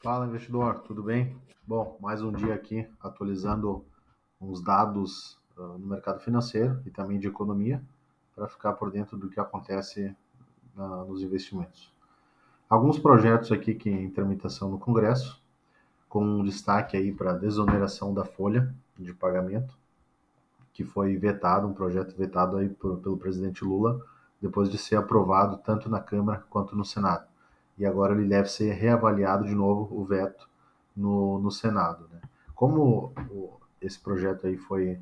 Fala, investidor, tudo bem? Bom, mais um dia aqui atualizando uns dados no mercado financeiro e também de economia para ficar por dentro do que acontece nos investimentos. Alguns projetos aqui que em tramitação no Congresso, com um destaque aí para a desoneração da folha de pagamento, que foi vetado, um projeto vetado aí pelo presidente Lula, depois de ser aprovado tanto na Câmara quanto no Senado. E agora ele deve ser reavaliado de novo, o veto, no Senado. Né? Como esse projeto aí foi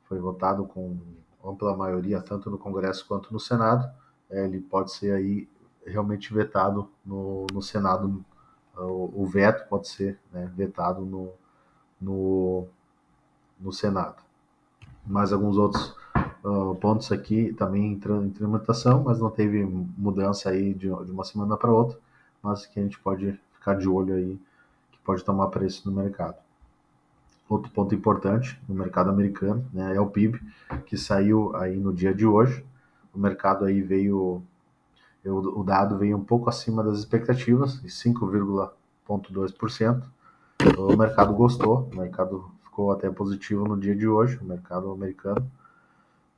votado com ampla maioria, tanto no Congresso quanto no Senado, ele pode ser aí realmente vetado no Senado. O veto pode ser, né, vetado no, no Senado. Mais alguns outros pontos aqui também em tramitação, mas não teve mudança aí de uma semana para outra, mas que a gente pode ficar de olho aí, que pode tomar preço no mercado. Outro ponto importante no mercado americano, né, é o PIB, que saiu aí no dia de hoje. O mercado aí o dado veio um pouco acima das expectativas, 5,2%. O mercado gostou, o mercado ficou até positivo no dia de hoje, o mercado americano.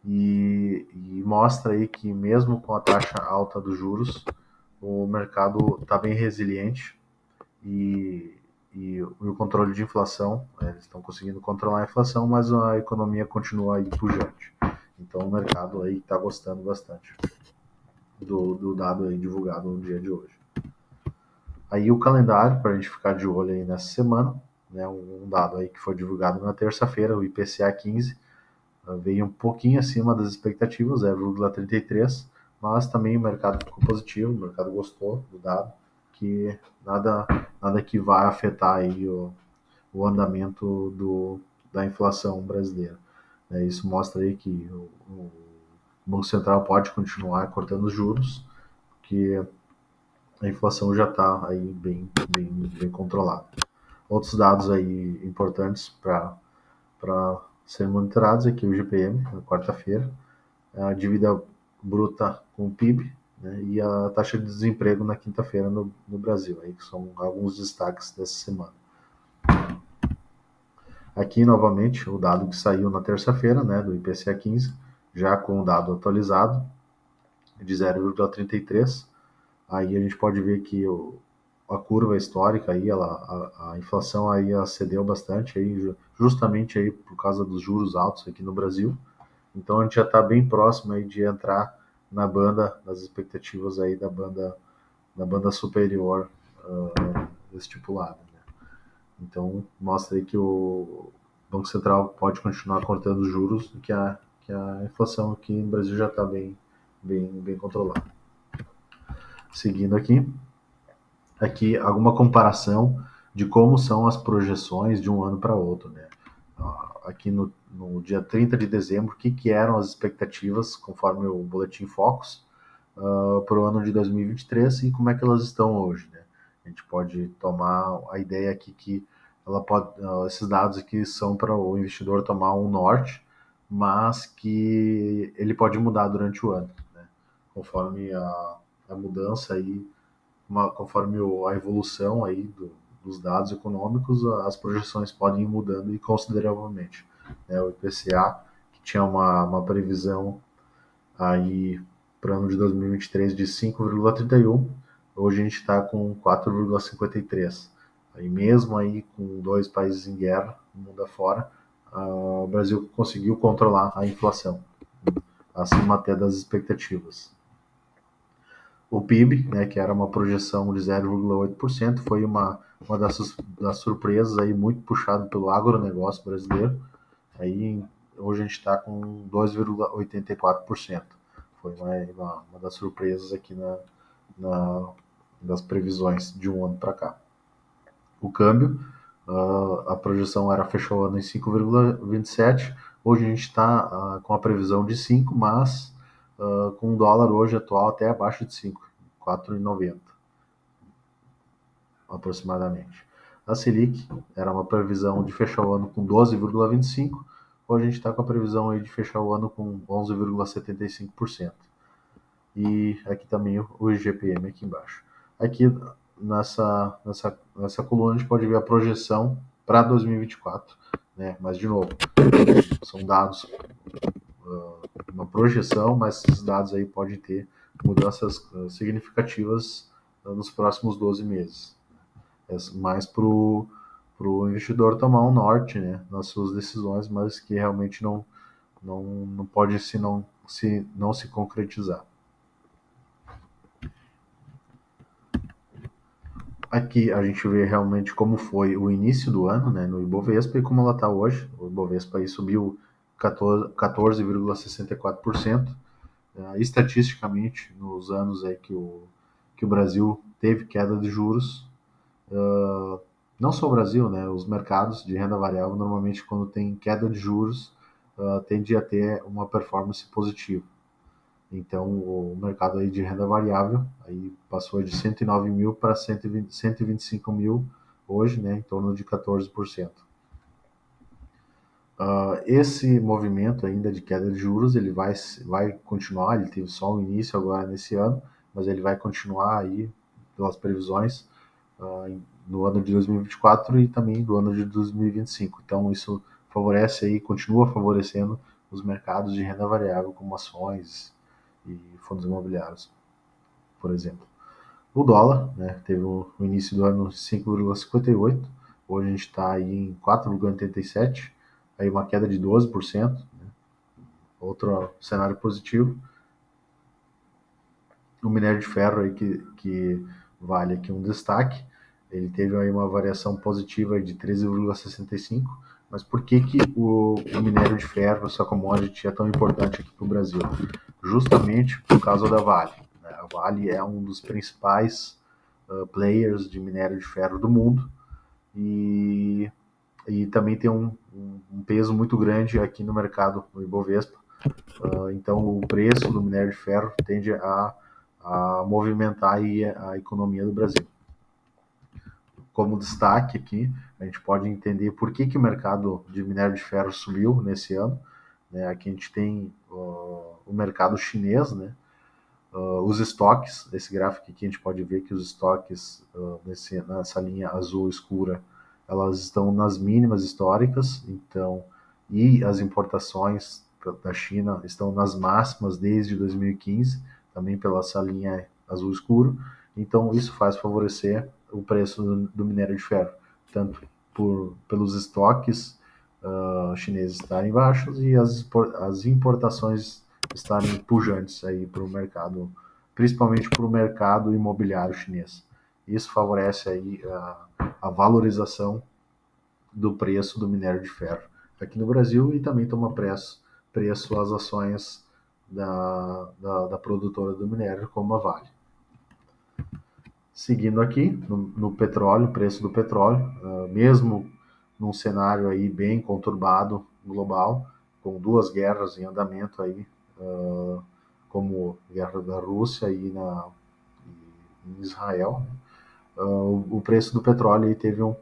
E mostra aí que mesmo com a taxa alta dos juros, o mercado está bem resiliente e o controle de inflação, eles estão conseguindo controlar a inflação, mas a economia continua aí pujante. Então o mercado aí está gostando bastante do dado aí divulgado no dia de hoje. Aí o calendário, para a gente ficar de olho aí nessa semana, né, um dado aí que foi divulgado na terça-feira, o IPCA 15, veio um pouquinho acima das expectativas, 0,33, mas também o mercado ficou positivo, o mercado gostou do dado, que nada que vai afetar aí o andamento da inflação brasileira. Isso mostra aí que o Banco Central pode continuar cortando os juros, que a inflação já está aí bem controlada. Outros dados aí importantes para serem monitorados aqui, o GPM, na quarta-feira, a dívida bruta com o PIB, né, e a taxa de desemprego na quinta-feira no Brasil, aí, que são alguns destaques dessa semana. Aqui, novamente, o dado que saiu na terça-feira, né, do IPCA 15, já com o dado atualizado, de 0,33, aí a gente pode ver que a curva histórica aí, a inflação aí acedeu bastante aí, justamente aí por causa dos juros altos aqui no Brasil. Então a gente já está bem próximo aí de entrar na banda das expectativas aí da banda superior estipulada. Né? Então mostra aí que o Banco Central pode continuar cortando os juros, que a inflação aqui no Brasil já está bem controlada. Seguindo aqui alguma comparação de como são as projeções de um ano para outro, né? Aqui no dia 30 de dezembro, o que eram as expectativas, conforme o Boletim Focus, para o ano de 2023 e como é que elas estão hoje, né? A gente pode tomar a ideia aqui que esses dados aqui são para o investidor tomar um norte, mas que ele pode mudar durante o ano, né? Conforme a mudança aí, conforme a evolução aí dos dados econômicos, as projeções podem ir mudando e consideravelmente. Né? O IPCA, que tinha uma previsão aí para o ano de 2023 de 5,31, hoje a gente está com 4,53. Aí mesmo aí com dois países em guerra, no mundo afora, o Brasil conseguiu controlar a inflação, acima até das expectativas. O PIB, né, que era uma projeção de 0,8%, foi uma das surpresas aí, muito puxado pelo agronegócio brasileiro. Aí, hoje a gente está com 2,84%. Foi uma das surpresas aqui das previsões de um ano para cá. O câmbio, a projeção fechou o ano em 5,27. Hoje a gente está com a previsão de 5, mas com o dólar hoje atual até abaixo de 5, 4,90 aproximadamente. A Selic era uma previsão de fechar o ano com 12,25, hoje a gente está com a previsão aí de fechar o ano com 11,75%. E aqui também o IGPM aqui embaixo. Aqui nessa coluna a gente pode ver a projeção para 2024, né? Mas de novo, são dados, uma projeção, mas esses dados aí podem ter mudanças significativas nos próximos 12 meses. É mais para o investidor tomar um norte, né, nas suas decisões, mas que realmente não pode não se concretizar. Aqui a gente vê realmente como foi o início do ano, né, no Ibovespa e como ela está hoje. O Ibovespa aí subiu 14,64%. Estatisticamente, nos anos aí que o Brasil teve queda de juros, não só o Brasil, né, os mercados de renda variável, normalmente quando tem queda de juros, tende a ter uma performance positiva. Então, o mercado aí de renda variável aí passou de 109 mil para 125 mil hoje, né, em torno de 14%. Esse movimento ainda de queda de juros, ele vai continuar, ele teve só um início agora nesse ano, mas ele vai continuar aí, pelas previsões, no ano de 2024 e também do ano de 2025. Então, isso favorece aí, continua favorecendo os mercados de renda variável, como ações e fundos imobiliários, por exemplo. O dólar, né, teve no início do ano 5,58, hoje a gente está aí em 4,87, aí uma queda de 12%, né, outro cenário positivo. O minério de ferro aí que vale aqui um destaque, ele teve aí uma variação positiva de 13,65, mas por que o minério de ferro, essa commodity, é tão importante aqui para o Brasil? Justamente por causa da Vale. Né? A Vale é um dos principais players de minério de ferro do mundo e, e também tem um peso muito grande aqui no mercado, no Ibovespa. Então, o preço do minério de ferro tende a movimentar aí a economia do Brasil. Como destaque aqui, a gente pode entender por que o mercado de minério de ferro subiu nesse ano. Né? Aqui a gente tem o mercado chinês, né? Os estoques, nesse gráfico aqui a gente pode ver que os estoques nessa linha azul escura, elas estão nas mínimas históricas, então, e as importações da China estão nas máximas desde 2015, também pela essa linha azul escuro, então isso faz favorecer o preço do minério de ferro, tanto pelos estoques chineses estarem baixos e as importações estarem pujantes aí para o mercado, principalmente para o mercado imobiliário chinês. Isso favorece aí a valorização do preço do minério de ferro aqui no Brasil e também toma preço às ações da produtora do minério, como a Vale. Seguindo aqui, no petróleo, preço do petróleo, mesmo num cenário aí bem conturbado global, com duas guerras em andamento aí, como a guerra da Rússia e em Israel, né? O preço do petróleo aí teve uma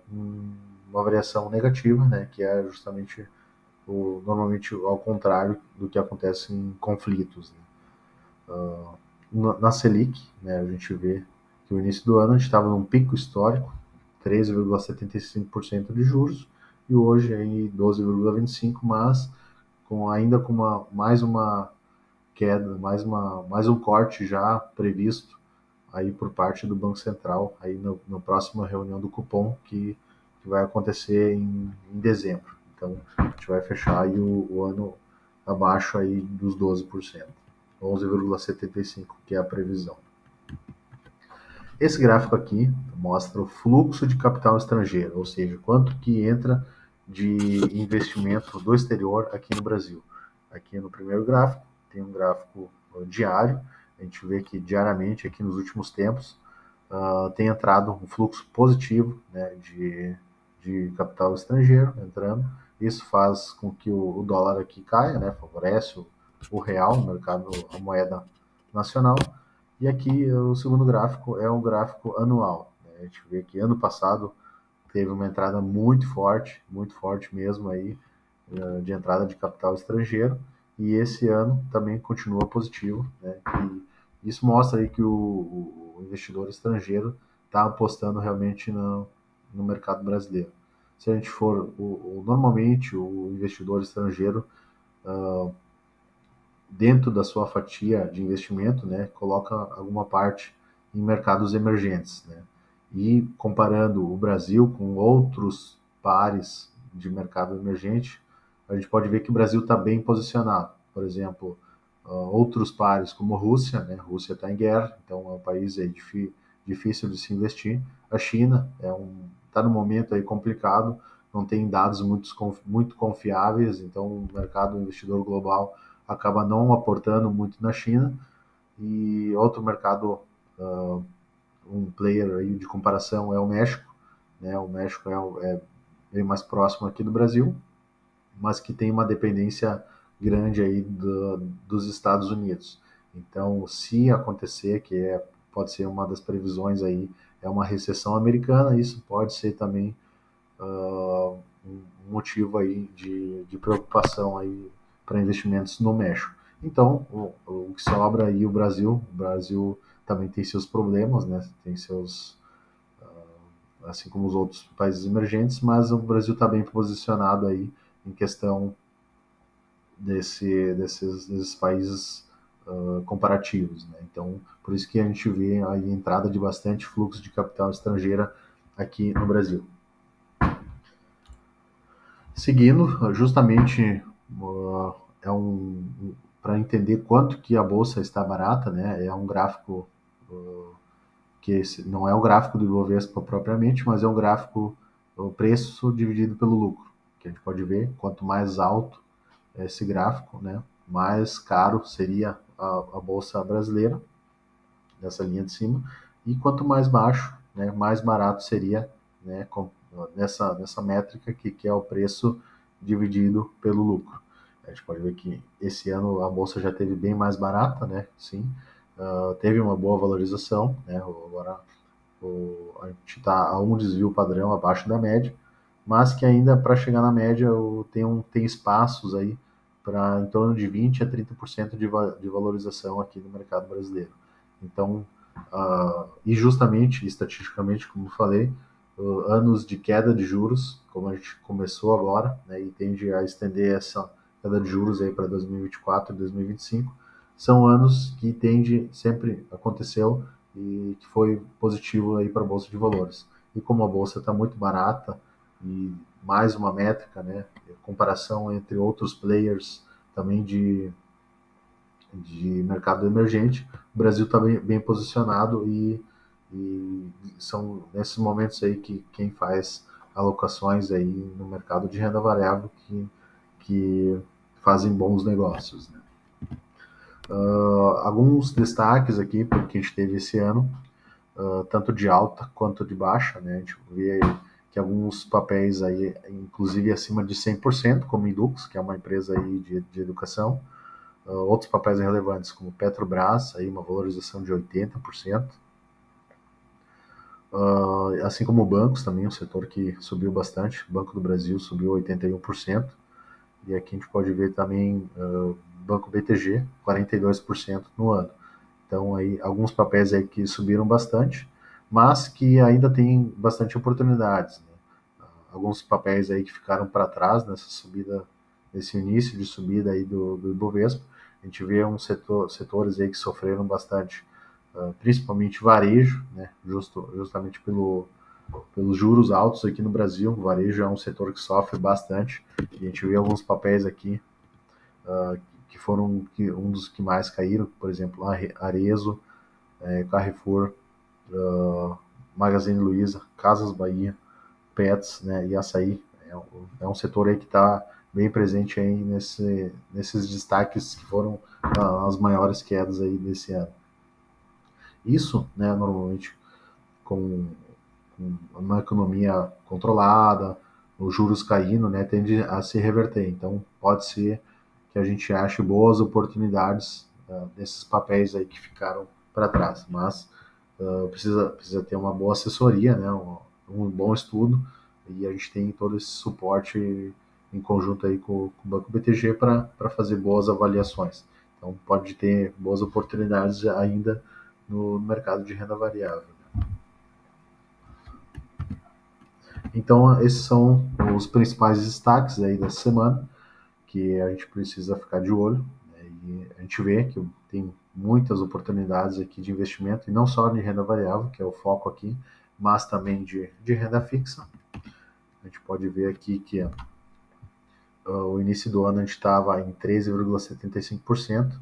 variação negativa, né, que é justamente normalmente ao contrário do que acontece em conflitos. Né? Na Selic, né, a gente vê que no início do ano a gente estava num pico histórico, 13,75% de juros, e hoje aí 12,25%, mas ainda com mais uma queda, mais um corte já previsto aí por parte do Banco Central aí na próxima reunião do cupom que vai acontecer em dezembro. Então a gente vai fechar aí o ano abaixo aí dos 12%, 11,75%, que é a previsão. Esse gráfico aqui mostra o fluxo de capital estrangeiro, ou seja, quanto que entra de investimento do exterior aqui no Brasil. Aqui no primeiro gráfico, tem um gráfico diário, a gente vê que diariamente, aqui nos últimos tempos, tem entrado um fluxo positivo, né, de capital estrangeiro entrando. Isso faz com que o dólar aqui caia, né, favorece o real, o mercado, a moeda nacional. E aqui o segundo gráfico é um gráfico anual. Né? A gente vê que ano passado teve uma entrada muito forte mesmo aí, de entrada de capital estrangeiro, e esse ano também continua positivo. Né? E isso mostra aí que o investidor estrangeiro está apostando realmente no mercado brasileiro. Se a gente for, normalmente o investidor estrangeiro, dentro da sua fatia de investimento, né, coloca alguma parte em mercados emergentes, né? E comparando o Brasil com outros pares de mercado emergente, a gente pode ver que o Brasil está bem posicionado. Por exemplo, outros pares como a Rússia, né? A Rússia está em guerra, então é um país aí difícil de se investir. A China está num momento aí complicado, não tem dados muito confiáveis, então o mercado investidor global acaba não aportando muito na China. E outro mercado, um player aí de comparação é o México, né? O México é bem mais próximo aqui do Brasil, mas que tem uma dependência grande aí dos Estados Unidos. Então, se acontecer, pode ser uma das previsões aí, é uma recessão americana, isso pode ser também um motivo aí de preocupação aí para investimentos no México. Então, o que sobra aí o Brasil também tem seus problemas, né? Tem seus, assim como os outros países emergentes, mas o Brasil está bem posicionado aí em questão desses países comparativos, né? Então, por isso que a gente vê a entrada de bastante fluxo de capital estrangeira aqui no Brasil. Seguindo, justamente é para entender quanto que a bolsa está barata, né? É um gráfico que não é o gráfico do Ibovespa propriamente, mas é um gráfico o preço dividido pelo lucro, que a gente pode ver quanto mais alto é esse gráfico, né? Mais caro seria a bolsa brasileira nessa linha de cima, e quanto mais baixo, né? Mais barato seria, né? Nessa métrica que é o preço dividido pelo lucro. A gente pode ver que esse ano a bolsa já teve bem mais barata, né? Sim, teve uma boa valorização, né? Agora a gente está a um desvio padrão abaixo da média, mas que ainda para chegar na média tem espaços aí para em torno de 20 a 30% de valorização aqui no mercado brasileiro. Então, e justamente, estatisticamente, como eu falei, anos de queda de juros, como a gente começou agora, né, e tende a estender essa queda de juros aí para 2024 e 2025, são anos que sempre aconteceu e que foi positivo aí para a bolsa de valores. E como a bolsa está muito barata e mais uma métrica, né, comparação entre outros players também de mercado emergente, o Brasil está bem posicionado e são nesses momentos aí que quem faz alocações aí no mercado de renda variável que fazem bons negócios, né? Alguns destaques aqui porque a gente teve esse ano, tanto de alta quanto de baixa, né? A gente vê que alguns papéis aí, inclusive acima de 100%, como Indux, que é uma empresa aí de educação, outros papéis relevantes, como Petrobras, aí uma valorização de 80%, assim como bancos também, um setor que subiu bastante, o Banco do Brasil subiu 81%, e aqui a gente pode ver também Banco BTG, 42% no ano. Então, aí, alguns papéis aí que subiram bastante, mas que ainda tem bastante oportunidades, né? Alguns papéis aí que ficaram para trás nessa subida, nesse início de subida aí do Ibovespa. A gente vê setores aí que sofreram bastante, principalmente varejo, né? Justamente pelos juros altos aqui no Brasil. O varejo é um setor que sofre bastante. E a gente vê alguns papéis aqui que foram um dos que mais caíram, por exemplo, Arezo, Carrefour, Magazine Luiza, Casas Bahia, Pets, né, e Açaí. Um setor aí que está bem presente aí nesses destaques que foram as maiores quedas aí desse ano. Isso, né, normalmente com uma economia controlada, os juros caindo, né, tende a se reverter. Então, pode ser que a gente ache boas oportunidades desses papéis aí que ficaram para trás, mas precisa ter uma boa assessoria, né, um bom estudo, e a gente tem todo esse suporte em conjunto aí com o Banco BTG para fazer boas avaliações. Então, pode ter boas oportunidades ainda no mercado de renda variável. Então, esses são os principais destaques aí dessa semana que a gente precisa ficar de olho, né? E a gente vê que tem muitas oportunidades aqui de investimento, e não só de renda variável, que é o foco aqui, mas também de renda fixa. A gente pode ver aqui que o início do ano a gente estava em 13,75%.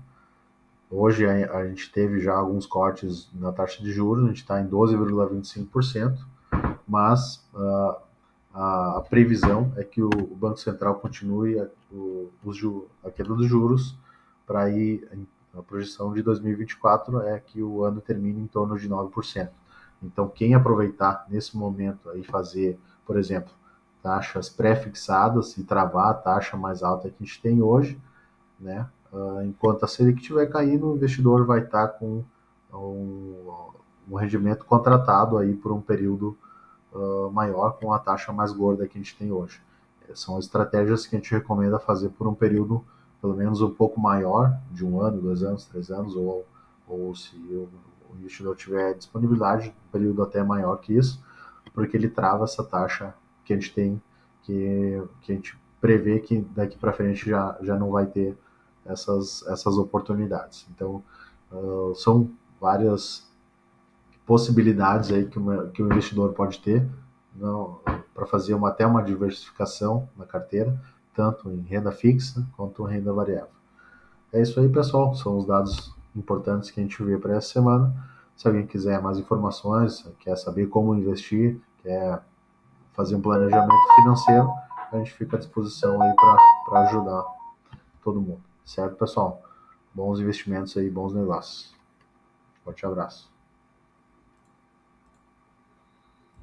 Hoje a gente teve já alguns cortes na taxa de juros, a gente está em 12,25%, mas a previsão é que o Banco Central continue a queda dos juros para ir. A projeção de 2024 é que o ano termine em torno de 9%. Então, quem aproveitar nesse momento aí fazer, por exemplo, taxas pré-fixadas e travar a taxa mais alta que a gente tem hoje, né? Enquanto a Selic estiver caindo, o investidor vai estar com um, um rendimento contratado aí por um período maior, com a taxa mais gorda que a gente tem hoje. São estratégias que a gente recomenda fazer por um período pelo menos um pouco maior, de 1 ano, 2 anos, 3 anos, ou se o investidor tiver disponibilidade, um período até maior que isso, porque ele trava essa taxa que a gente tem, que a gente prevê que daqui para frente já não vai ter essas oportunidades. Então, são várias possibilidades aí que o investidor pode ter para fazer até uma diversificação na carteira, tanto em renda fixa quanto em renda variável. É isso aí, pessoal. São os dados importantes que a gente vê para essa semana. Se alguém quiser mais informações, quer saber como investir, quer fazer um planejamento financeiro, a gente fica à disposição aí para ajudar todo mundo. Certo, pessoal? Bons investimentos aí, bons negócios. Forte abraço.